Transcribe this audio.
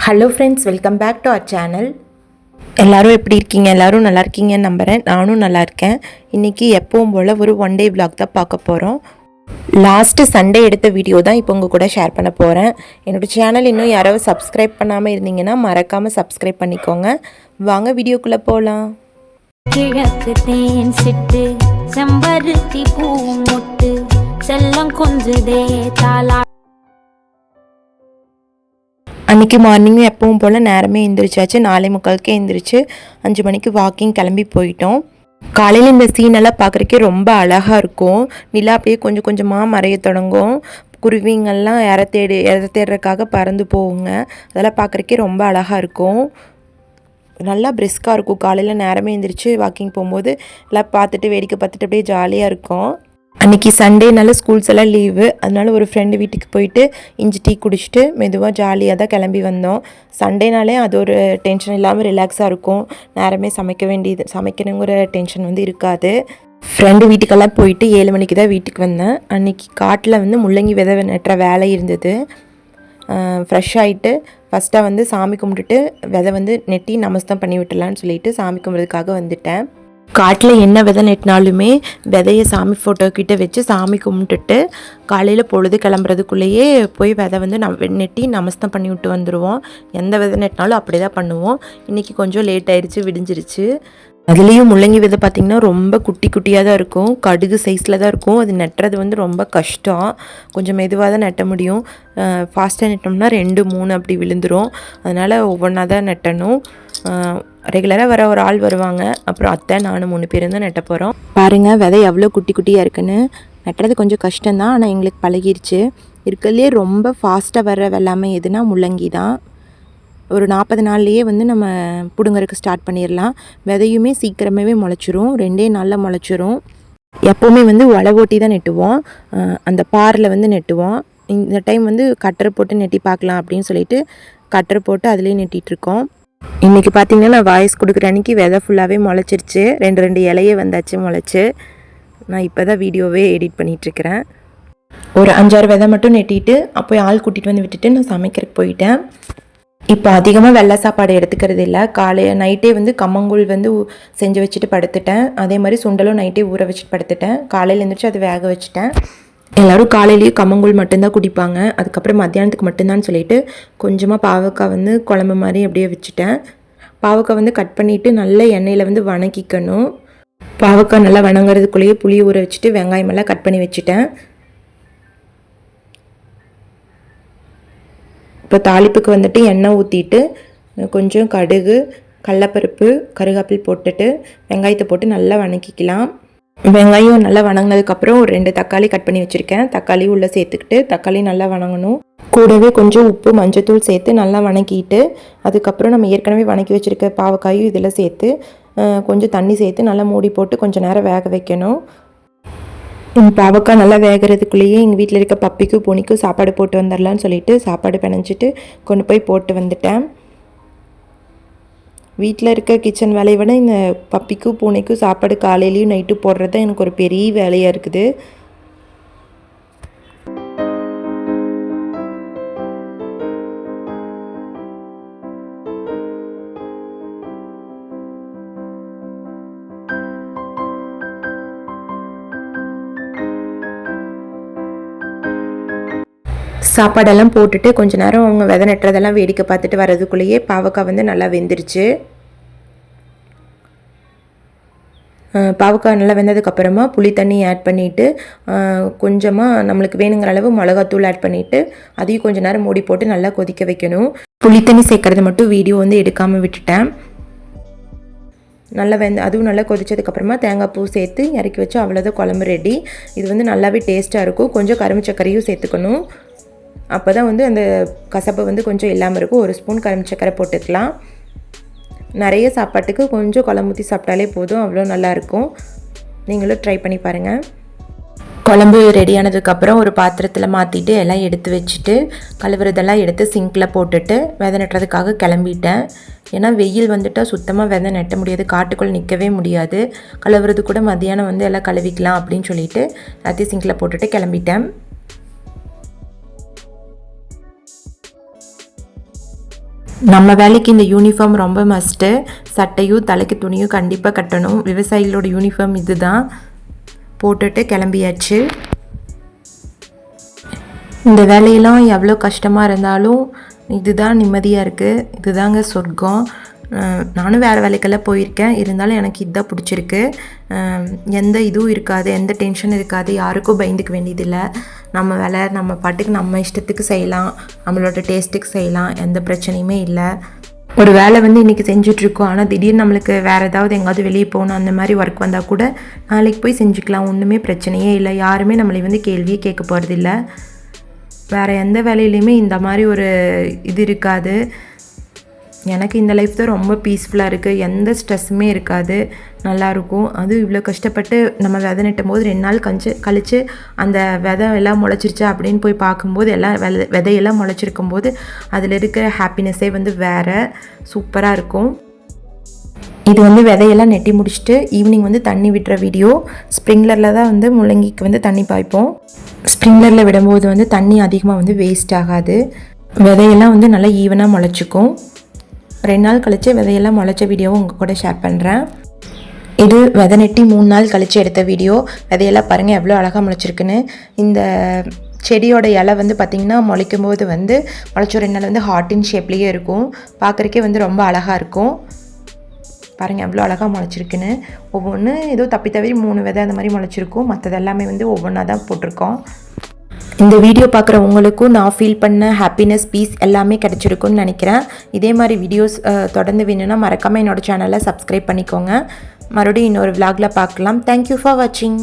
Hello friends, welcome back to our channel. எல்லோரும் எப்படி இருக்கீங்க? எல்லோரும் நல்லா இருக்கீங்கன்னு நம்புகிறேன். நானும் நல்லா இருக்கேன். இன்றைக்கி எப்பவும் போல் ஒரு ஒன் டே விலாக் தான் பார்க்க போகிறோம். லாஸ்ட்டு சண்டே எடுத்த வீடியோ தான் இப்போ உங்கள் கூட ஷேர் பண்ண போகிறேன். என்னோடய சேனல் இன்னும் யாராவது சப்ஸ்கிரைப் பண்ணாமல் இருந்தீங்கன்னா மறக்காமல் சப்ஸ்கிரைப் பண்ணிக்கோங்க. வாங்க வீடியோக்குள்ளே போகலாம். கிழக்கு தேன் சிட்டு செம்பருத்தி பூ முட்டு செல்லம் கொஞ்சதே தாளா. அன்றைக்கி மார்னிங் எப்பவும் போல் நேரமே எழுந்திரிச்சாச்சு. 4:45 எழுந்திரிச்சு 5 மணிக்கு வாக்கிங் கிளம்பி போயிட்டோம். காலையில் இந்த சீனெல்லாம் பார்க்குறக்கே ரொம்ப அழகாக இருக்கும். நிலா அப்படியே கொஞ்சம் கொஞ்சமாக மறைய தொடங்கும். குருவிங்கள்லாம் இற தேடுறதுக்காக பறந்து போகுங்க. அதெல்லாம் பார்க்குறக்கே ரொம்ப அழகாக இருக்கும். நல்லா பிரிஸ்காக இருக்கும். காலையில் நேரமே எழுந்திரிச்சு வாக்கிங் போகும்போது எல்லாம் பார்த்துட்டு வேடிக்கை பார்த்துட்டு அப்படியே ஜாலியாக இருக்கும். அன்றைக்கி சண்டேனால ஸ்கூல்ஸ் எல்லாம் லீவு. அதனால ஒரு ஃப்ரெண்டு வீட்டுக்கு போயிட்டு இஞ்சி டீ குடிச்சிட்டு மெதுவாக ஜாலியாக தான் கிளம்பி வந்தோம். சண்டேனாலே அது ஒரு டென்ஷன் இல்லாமல் ரிலாக்ஸாக இருக்கும். நேரமே சமைக்கணுங்கிற டென்ஷன் இருக்காது. ஃப்ரெண்டு வீட்டுக்கெல்லாம் போயிட்டு 7 மணிக்கு தான் வீட்டுக்கு வந்தேன். அன்றைக்கி காட்டில் முள்ளங்கி விதை நட்டுற வேலை இருந்தது. ஃப்ரெஷ் ஆகிட்டு ஃபஸ்ட்டாக சாமி கும்பிட்டுட்டு விதை நெட்டி நமஸ்தம் பண்ணி விட்டுலான்னு சொல்லிட்டு சாமி கும்பிட்றதுக்காக வந்துட்டேன். காட்டில் என்ன விதை நெட்டினாலுமே விதையை சாமி ஃபோட்டோ கிட்டே வச்சு சாமி கும்பிட்டுட்டு காலையில் பொழுது கிளம்புறதுக்குள்ளேயே போய் விதை நெட்டி நமஸ்தம் பண்ணி விட்டு வந்துடுவோம். எந்த விதை நெட்டினாலும் அப்படி தான் பண்ணுவோம். இன்றைக்கி கொஞ்சம் லேட் ஆயிடுச்சு, விடிஞ்சிருச்சு. அதுலேயும் முள்ளங்கி விதை பார்த்திங்கன்னா ரொம்ப குட்டி குட்டியாக தான் இருக்கும். கடுகு சைஸில் தான் இருக்கும். அது நட்டுறது ரொம்ப கஷ்டம். கொஞ்சம் மெதுவாக தான் நட்ட முடியும். ஃபாஸ்ட்டாக நட்டோம்னா 2, 3 அப்படி விழுந்துடும். அதனால் ஒவ்வொன்றா தான் நட்டணும். ரெகுலராக வர ஒரு ஆள் வருவாங்க. அப்புறம் அத்தை, நானும் 3 பேரும் தான் நட்ட போகிறோம். பாருங்கள் விதை எவ்வளோ குட்டி குட்டியாக இருக்குன்னு. நட்டுறது கொஞ்சம் கஷ்டம்தான், ஆனால் எங்களுக்கு பழகிருச்சு. இருக்கிறதுலே ரொம்ப ஃபாஸ்ட்டாக வர்ற வெள்ளாமை எதுனா முள்ளங்கி தான். ஒரு 40 நாள்லேயே நம்ம பிடுங்கறதுக்கு ஸ்டார்ட் பண்ணிடலாம். விதையுமே சீக்கிரமாகவே முளைச்சிரும். 2 நாளில் முளைச்சிரும். எப்போவுமே உழவு ஓட்டி தான் நெட்டுவோம். அந்த பாரில் நெட்டுவோம். இந்த டைம் கட்டரை போட்டு நெட்டி பார்க்கலாம் அப்படின்னு சொல்லிட்டு கட்டரை போட்டு அதுலேயே நெட்டிகிட்ருக்கோம். இன்றைக்கி பார்த்திங்கன்னா நான் வாய்ஸ் கொடுக்குற அன்றைக்கி விதை ஃபுல்லாகவே முளைச்சிருச்சு. 2 இலையே வந்தாச்சு முளைச்சி. நான் இப்போ தான் வீடியோவே எடிட் பண்ணிகிட்ருக்கிறேன். ஒரு 5-6 விதை மட்டும் நெட்டிட்டு அப்போ ஆள் கூட்டிகிட்டு விட்டுட்டு நான் சமைக்கிறதுக்கு போயிட்டேன். இப்போ அதிகமாக வெள்ளை சாப்பாடு எடுத்துக்கிறது இல்லை. நைட்டே கம்மங்கூழ் செஞ்சு வச்சுட்டு படுத்துட்டேன். அதே மாதிரி சுண்டலும் நைட்டே ஊற வச்சுட்டு படுத்துட்டேன். காலையில் எழுந்திரிச்சு அதை வேக வச்சுட்டேன். எல்லோரும் காலையிலேயே கம்மங்கூழ் மட்டும்தான் குடிப்பாங்க. அதுக்கப்புறம் மத்தியானத்துக்கு மட்டும்தான் சொல்லிட்டு கொஞ்சமாக பாவக்காய் குழம்பு மாதிரி அப்படியே வச்சுட்டேன். பாவக்காய் கட் பண்ணிவிட்டு நல்ல எண்ணெயில் வணக்கிக்கணும். பாவக்காய் நல்லா வணங்குறதுக்குள்ளேயே புளி ஊற வச்சுட்டு வெங்காயமெல்லாம் கட் பண்ணி வச்சுட்டேன். இப்போ தாளிப்புக்கு எண்ணெய் ஊற்றிட்டு கொஞ்சம் கடுகு, கடலப்பருப்பு, கருவேப்பிலை போட்டுட்டு வெங்காயத்தை போட்டு நல்லா வணக்கிக்கலாம். வெங்காயம் நல்லா வணங்கினதுக்கப்புறம் ஒரு 2 தக்காளி கட் பண்ணி வச்சுருக்கேன். தக்காளி உள்ளே சேர்த்துக்கிட்டு தக்காளி நல்லா வணங்கணும். கூடவே கொஞ்சம் உப்பு, மஞ்சத்தூள் சேர்த்து நல்லா வணக்கிட்டு அதுக்கப்புறம் நம்ம ஏற்கனவே வணக்கி வச்சுருக்க பாவக்காயும் இதில் சேர்த்து கொஞ்சம் தண்ணி சேர்த்து நல்லா மூடி போட்டு கொஞ்சம் நேரம் வேக வைக்கணும். பாவக்காய் நல்லா வேகிறதுக்குள்ளேயே எங்கள் வீட்டில் இருக்க பப்பிக்கும் பூனிக்கும் சாப்பாடு போட்டு வந்துடலான்னு சொல்லிட்டு சாப்பாடு பிணைஞ்சிட்டு கொண்டு போய் போட்டு வந்துட்டேன். வீட்டில் இருக்க கிச்சன் வேலையை விட இந்த பப்பிக்கும் பூனைக்கும் சாப்பாடு காலையிலையும் நைட்டும் போடுறது தான் எனக்கு ஒரு பெரிய வேலையாக இருக்குது. சாப்பாடெல்லாம் போட்டுட்டு கொஞ்ச நேரம் அவங்க விதை நட்டுறதெல்லாம் வேடிக்கை பார்த்துட்டு வர்றதுக்குள்ளேயே பாவக்காய் நல்லா வெந்துருச்சு. பாவக்காய் நல்லா வெந்ததுக்கப்புறமா புளி தண்ணி ஆட் பண்ணிவிட்டு கொஞ்சமாக நம்மளுக்கு வேணுங்கிற அளவு மிளகாத்தூள் ஆட் பண்ணிவிட்டு அதையும் கொஞ்சம் நேரம் மூடி போட்டு நல்லா கொதிக்க வைக்கணும். புளி தண்ணி சேர்க்கறது மட்டும் வீடியோ எடுக்காமல் விட்டுட்டேன். நல்லா அதுவும் நல்லா கொதிச்சதுக்கப்புறமா தேங்காய் பூ சேர்த்து இறக்கி வச்சு அவ்வளோதான் குழம்பு ரெடி. இது நல்லாவே டேஸ்ட்டாக இருக்கும். கொஞ்சம் கரும்பு சர்க்கரையும் சேர்த்துக்கணும். அப்போ தான் அந்த கசப்பு கொஞ்சம் இல்லாமல் இருக்கும். 1 ஸ்பூன் கரும்பு சர்க்கரை போட்டுக்கலாம். நிறைய சாப்பாட்டுக்கு கொஞ்சம் குழம்பு ஊற்றி சாப்பிட்டாலே போதும், அவ்வளோ நல்லாயிருக்கும். நீங்களும் ட்ரை பண்ணி பாருங்கள். குழம்பு ரெடியானதுக்கப்புறம் ஒரு பாத்திரத்தில் மாற்றிட்டு எல்லாம் எடுத்து வச்சுட்டு கழுவுறதெல்லாம் எடுத்து சிங்கில் போட்டுட்டு விதை நட்டுறதுக்காக கிளம்பிட்டேன். ஏன்னா வெயில் வந்துட்டால் சுத்தமாக விதை நட்ட முடியாது, காட்டுக்குள்ளே நிற்கவே முடியாது. கழுவுறது கூட மதியானம் எல்லாம் கழுவிக்கலாம் அப்படின்னு சொல்லிட்டு எல்லாத்தையும் சிங்கில் போட்டுட்டு கிளம்பிட்டேன். நம்ம வேலைக்கு இந்த யூனிஃபார்ம் ரொம்ப மஸ்ட்டு. சட்டையும் தலைக்கு துணியும் கண்டிப்பாக கட்டணும். விவசாயிகளோட யூனிஃபார்ம் இது தான். போட்டுட்டு கிளம்பியாச்சு. இந்த வேலையெல்லாம் எவ்வளோ கஷ்டமாக இருந்தாலும் இதுதான் நிம்மதியாக இருக்குது. இதுதாங்க சொர்க்கம். நானும் வேறு வேலைக்கெல்லாம் போயிருக்கேன். இருந்தாலும் எனக்கு இதுதான் பிடிச்சிருக்கு. எந்த இதுவும் இருக்காது, எந்த டென்ஷனும் இருக்காது, யாருக்கும் பயந்துக்க வேண்டியதில்லை. நம்ம வேலை நம்ம பாட்டுக்கு நம்ம இஷ்டத்துக்கு செய்யலாம், நம்மளோட டேஸ்ட்டுக்கு செய்யலாம், எந்த பிரச்சனையுமே இல்லை. ஒரு வேலை இன்றைக்கி செஞ்சிட்ருக்கோம், ஆனால் திடீர்னு நம்மளுக்கு வேறு ஏதாவது எங்கேயாவது வெளியே போகணும் அந்த மாதிரி ஒர்க் வந்தால் கூட நாளைக்கு போய் செஞ்சுக்கலாம். ஒன்றுமே பிரச்சனையே இல்லை. யாருமே நம்மளை கேள்வியே கேட்க போகிறதில்ல. வேறு எந்த வேலையிலையுமே இந்த மாதிரி ஒரு இது இருக்காது. எனக்கு இந்த லைஃப் தான் ரொம்ப பீஸ்ஃபுல்லாக இருக்குது. எந்த ஸ்ட்ரெஸ்ஸுமே இருக்காது, நல்லாயிருக்கும். அதுவும் இவ்வளோ கஷ்டப்பட்டு நம்ம விதை நட்டும் போது 2 நாள் கழித்து அந்த விதை எல்லாம் முளைச்சிருச்சா அப்படின்னு போய் பார்க்கும்போது எல்லாம் விதையெல்லாம் முளைச்சிருக்கும் போது அதில் இருக்கிற ஹாப்பினஸ்ஸே வேறு சூப்பராக இருக்கும். இது விதையெல்லாம் நெட்டி முடிச்சுட்டு ஈவினிங் தண்ணி விட்டுற வீடியோ. ஸ்ப்ரிங்க்லரில் தான் முள்ளங்கிக்கு தண்ணி பாய்ப்போம். ஸ்ப்ரிங்க்லரில் விடும்போது தண்ணி அதிகமாக வேஸ்ட் ஆகாது. விதையெல்லாம் நல்லா ஈவனாக முளைச்சிக்கும். 2 நாள் கழித்து விதையெல்லாம் முளைச்ச வீடியோவும் உங்கள் கூட ஷேர் பண்ணுறேன். இது விதை நெட்டி 3 நாள் கழித்து எடுத்த வீடியோ. விதையெல்லாம் பாருங்கள் எவ்வளோ அழகாக முளைச்சிருக்குன்னு. இந்த செடியோட இலை பார்த்திங்கன்னா முளைக்கும் போது முளைச்ச 2 நாள் ஹார்ட்டின் ஷேப்லேயே இருக்கும். பார்க்குறக்கே ரொம்ப அழகாக இருக்கும். பாருங்கள் எவ்வளோ அழகாக முளைச்சிருக்குன்னு. ஒவ்வொன்று ஏதோ தப்பி தவிர 3 விதை அந்த மாதிரி முளைச்சிருக்கும். மற்றது எல்லாமே ஒவ்வொன்றா தான் போட்டிருக்கோம். இந்த வீடியோ பார்க்குற உங்களுக்கும் நான் ஃபீல் பண்ண ஹாப்பினஸ், பீஸ் எல்லாமே கிடச்சிருக்குன்னு நினைக்கிறேன். இதே மாதிரி வீடியோஸ் தொடர்ந்து வேணும்னா மறக்காமல் என்னோடய சேனலை சப்ஸ்கிரைப் பண்ணிக்கோங்க. மறுபடியும் இன்னொரு விலாகில் பார்க்கலாம். தேங்க்யூ ஃபார் வாட்சிங்.